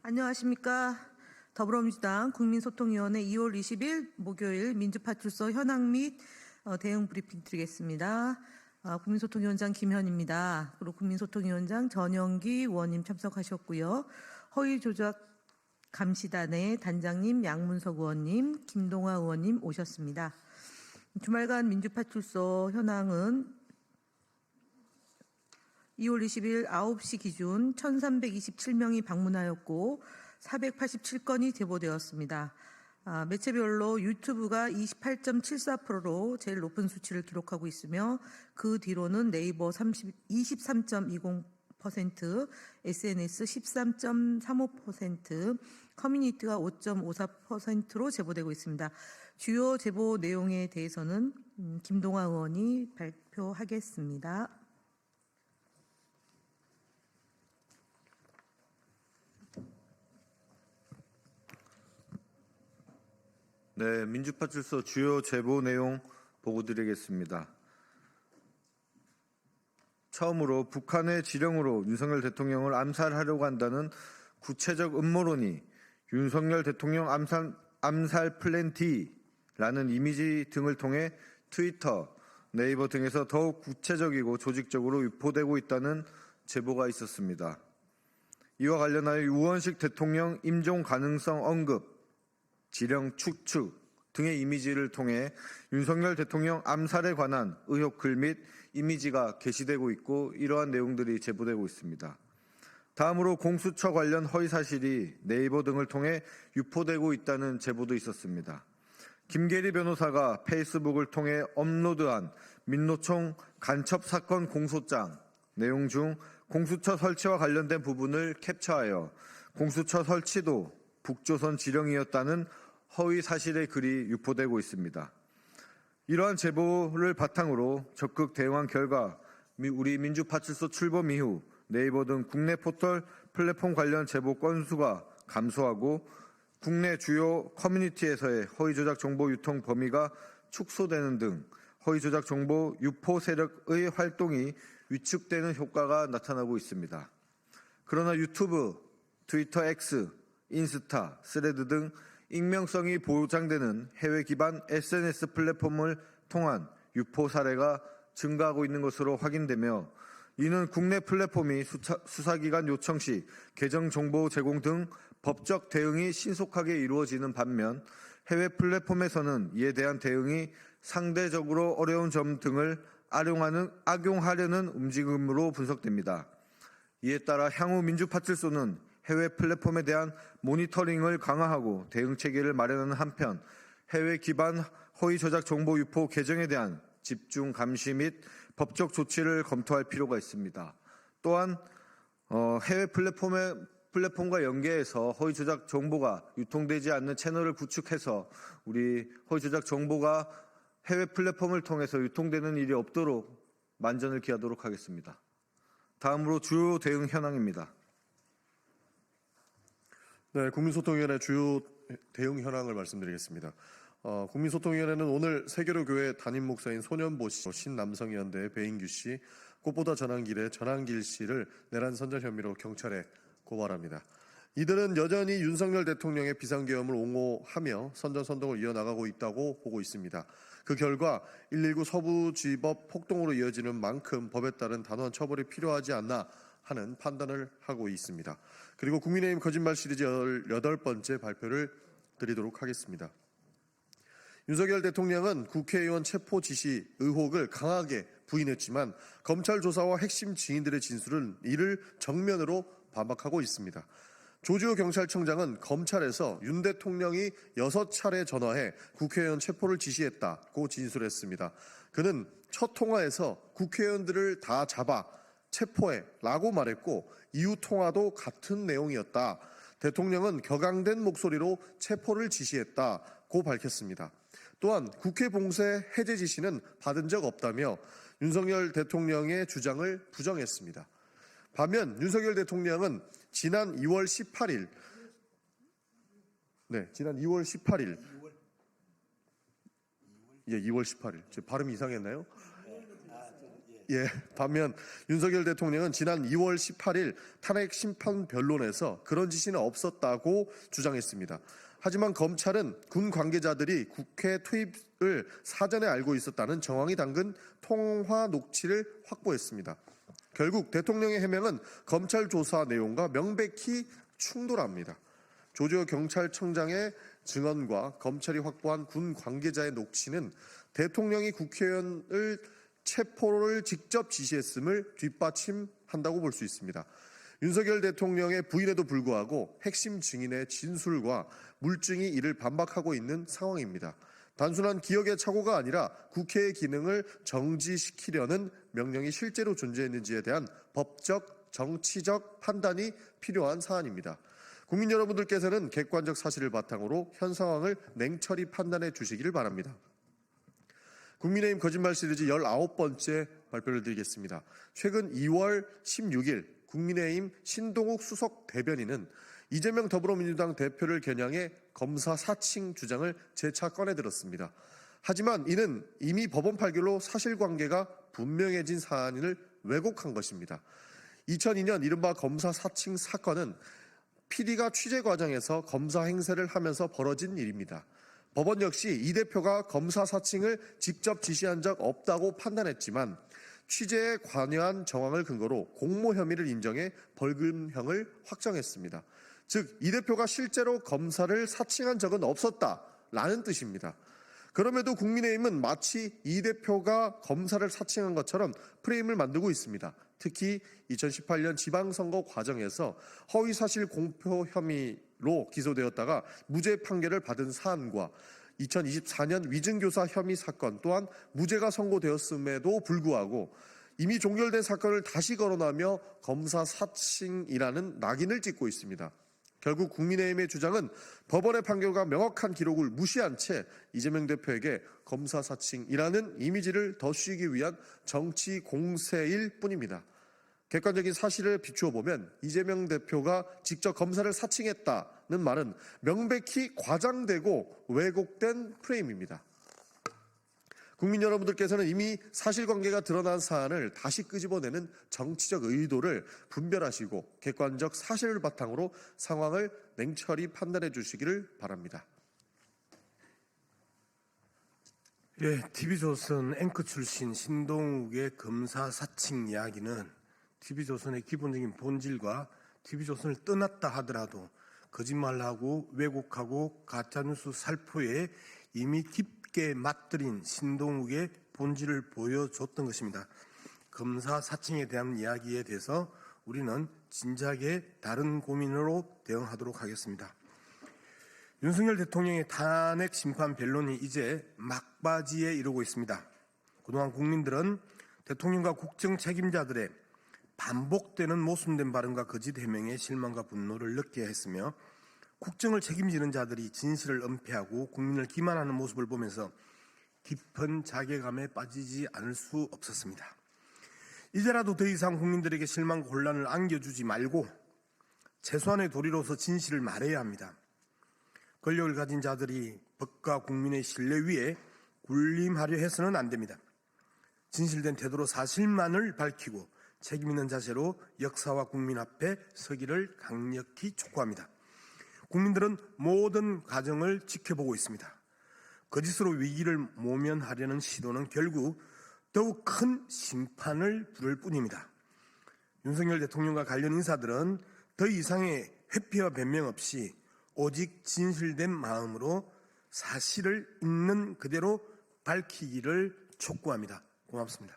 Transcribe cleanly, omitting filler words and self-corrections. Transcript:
안녕하십니까. 더불어민주당 국민소통위원회 2월 20일 목요일 민주파출소 현황 및 대응 브리핑 드리겠습니다. 국민소통위원장 김현입니다. 그리고 국민소통위원장 전영기 의원님 참석하셨고요. 허위조작 감시단의 단장님 양문석 의원님, 김동화 의원님 오셨습니다. 주말간 민주파출소 현황은 2월 20일 9시 기준 1,327명이 방문하였고 487건이 제보되었습니다. 매체별로 유튜브가 28.74%로 제일 높은 수치를 기록하고 있으며 그 뒤로는 네이버 23.20%, SNS 13.35%, 커뮤니티가 5.54%로 제보되고 있습니다. 주요 제보 내용에 대해서는 김동화 의원이 발표하겠습니다. 네, 민주파출소 주요 제보 내용 보고드리겠습니다. 처음으로 북한의 지령으로 윤석열 대통령을 암살하려고 한다는 구체적 음모론이 윤석열 대통령 암살 플랜 D라는 이미지 등을 통해 트위터, 네이버 등에서 더욱 구체적이고 조직적으로 유포되고 있다는 제보가 있었습니다. 이와 관련하여 우원식 대통령 임종 가능성 언급, 지령 축축 등의 이미지를 통해 윤석열 대통령 암살에 관한 의혹 글 및 이미지가 게시되고 있고 이러한 내용들이 제보되고 있습니다. 다음으로 공수처 관련 허위 사실이 네이버 등을 통해 유포되고 있다는 제보도 있었습니다. 김계리 변호사가 페이스북을 통해 업로드한 민노총 간첩 사건 공소장 내용 중 공수처 설치와 관련된 부분을 캡처하여 공수처 설치도 북조선 지령이었다는 허위 사실의 글이 유포되고 있습니다. 이러한 제보를 바탕으로 적극 대응한 결과 우리 민주파출소 출범 이후 네이버 등 국내 포털 플랫폼 관련 제보 건수가 감소하고 국내 주요 커뮤니티에서의 허위조작 정보 유통 범위가 축소되는 등 허위조작 정보 유포 세력의 활동이 위축되는 효과가 나타나고 있습니다. 그러나 유튜브, 트위터 X, 인스타, 스레드 등 익명성이 보장되는 해외 기반 SNS 플랫폼을 통한 유포 사례가 증가하고 있는 것으로 확인되며 이는 국내 플랫폼이 수사기관 요청 시 계정 정보 제공 등 법적 대응이 신속하게 이루어지는 반면 해외 플랫폼에서는 이에 대한 대응이 상대적으로 어려운 점 등을 악용하려는 움직임으로 분석됩니다. 이에 따라 향후 민주파출소는 해외 플랫폼에 대한 모니터링을 강화하고 대응 체계를 마련하는 한편 해외 기반 허위 조작 정보 유포 계정에 대한 집중 감시 및 법적 조치를 검토할 필요가 있습니다. 또한 해외 플랫폼과 연계해서 허위 조작 정보가 유통되지 않는 채널을 구축해서 우리 허위 조작 정보가 해외 플랫폼을 통해서 유통되는 일이 없도록 만전을 기하도록 하겠습니다. 다음으로 주요 대응 현황입니다. 네, 국민소통위원회 주요 대응 현황을 말씀드리겠습니다. 국민소통위원회는 오늘 세계로교회 담임 목사인 손현보 씨, 신남성위원대 배인규 씨, 꽃보다 전환길의 전환길 씨를 내란 선전 혐의로 경찰에 고발합니다. 이들은 여전히 윤석열 대통령의 비상계엄을 옹호하며 선전선동을 이어나가고 있다고 보고 있습니다. 그 결과 119 서부지법 폭동으로 이어지는 만큼 법에 따른 단호한 처벌이 필요하지 않나 하는 판단을 하고 있습니다. 그리고 국민의힘 거짓말 시리즈 18번째 발표를 드리도록 하겠습니다. 윤석열 대통령은 국회의원 체포 지시 의혹을 강하게 부인했지만 검찰 조사와 핵심 지인들의 진술은 이를 정면으로 반박하고 있습니다. 조지호 경찰청장은 검찰에서 윤 대통령이 6차례 전화해 국회의원 체포를 지시했다고 진술했습니다. 그는 첫 통화에서 국회의원들을 다 잡아 체포해라고 말했고 이후 통화도 같은 내용이었다. 대통령은 격앙된 목소리로 체포를 지시했다고 밝혔습니다. 또한 국회 봉쇄 해제 지시는 받은 적 없다며 윤석열 대통령의 주장을 부정했습니다. 반면 윤석열 대통령은 지난 2월 18일 제 발음이 이상했나요? 반면 윤석열 대통령은 지난 2월 18일 탄핵 심판 변론에서 그런 지시는 없었다고 주장했습니다. 하지만 검찰은 군 관계자들이 국회 투입을 사전에 알고 있었다는 정황이 담긴 통화 녹취를 확보했습니다. 결국 대통령의 해명은 검찰 조사 내용과 명백히 충돌합니다. 조지호 경찰청장의 증언과 검찰이 확보한 군 관계자의 녹취는 대통령이 국회의원을 체포를 직접 지시했음을 뒷받침한다고 볼 수 있습니다. 윤석열 대통령의 부인에도 불구하고 핵심 증인의 진술과 물증이 이를 반박하고 있는 상황입니다. 단순한 기억의 착오가 아니라 국회의 기능을 정지시키려는 명령이 실제로 존재했는지에 대한 법적, 정치적 판단이 필요한 사안입니다. 국민 여러분들께서는 객관적 사실을 바탕으로 현 상황을 냉철히 판단해 주시기를 바랍니다. 국민의힘 거짓말 시리즈 19번째 발표를 드리겠습니다. 최근 2월 16일 국민의힘 신동욱 수석 대변인은 이재명 더불어민주당 대표를 겨냥해 검사 사칭 주장을 재차 꺼내들었습니다. 하지만 이는 이미 법원 판결로 사실관계가 분명해진 사안을 왜곡한 것입니다. 2002년 이른바 검사 사칭 사건은 PD가 취재 과정에서 검사 행세를 하면서 벌어진 일입니다. 법원 역시 이 대표가 검사 사칭을 직접 지시한 적 없다고 판단했지만 취재에 관여한 정황을 근거로 공모 혐의를 인정해 벌금형을 확정했습니다. 즉, 이 대표가 실제로 검사를 사칭한 적은 없었다라는 뜻입니다. 그럼에도 국민의힘은 마치 이 대표가 검사를 사칭한 것처럼 프레임을 만들고 있습니다. 특히 2018년 지방선거 과정에서 허위사실 공표 혐의로 기소되었다가 무죄 판결을 받은 사안과 2024년 위증교사 혐의 사건 또한 무죄가 선고되었음에도 불구하고 이미 종결된 사건을 다시 거론하며 검사 사칭이라는 낙인을 찍고 있습니다. 결국 국민의힘의 주장은 법원의 판결과 명확한 기록을 무시한 채 이재명 대표에게 검사 사칭이라는 이미지를 덧씌우기 위한 정치 공세일 뿐입니다. 객관적인 사실을 비추어 보면 이재명 대표가 직접 검사를 사칭했다는 말은 명백히 과장되고 왜곡된 프레임입니다. 국민 여러분들께서는 이미 사실관계가 드러난 사안을 다시 끄집어내는 정치적 의도를 분별하시고 객관적 사실을 바탕으로 상황을 냉철히 판단해 주시기를 바랍니다. TV조선 앵커 출신 신동욱의 검사 사칭 이야기는 TV조선의 기본적인 본질과 TV조선을 떠났다 하더라도 거짓말하고 왜곡하고 가짜뉴스 살포에 이미 깊게 맞들인 신동욱의 본질을 보여줬던 것입니다. 검사 사칭에 대한 이야기에 대해서 우리는 진작에 다른 고민으로 대응하도록 하겠습니다. 윤석열 대통령의 탄핵 심판 변론이 이제 막바지에 이르고 있습니다. 그동안 국민들은 대통령과 국정 책임자들의 반복되는 모순된 발언과 거짓 해명에 실망과 분노를 느껴야 했으며 국정을 책임지는 자들이 진실을 은폐하고 국민을 기만하는 모습을 보면서 깊은 자괴감에 빠지지 않을 수 없었습니다. 이제라도 더 이상 국민들에게 실망과 혼란을 안겨주지 말고 최소한의 도리로서 진실을 말해야 합니다. 권력을 가진 자들이 법과 국민의 신뢰 위에 군림하려 해서는 안 됩니다. 진실된 태도로 사실만을 밝히고 책임 있는 자세로 역사와 국민 앞에 서기를 강력히 촉구합니다. 국민들은 모든 과정을 지켜보고 있습니다. 거짓으로 위기를 모면하려는 시도는 결국 더욱 큰 심판을 부를 뿐입니다. 윤석열 대통령과 관련 인사들은 더 이상의 회피와 변명 없이 오직 진실된 마음으로 사실을 있는 그대로 밝히기를 촉구합니다. 고맙습니다.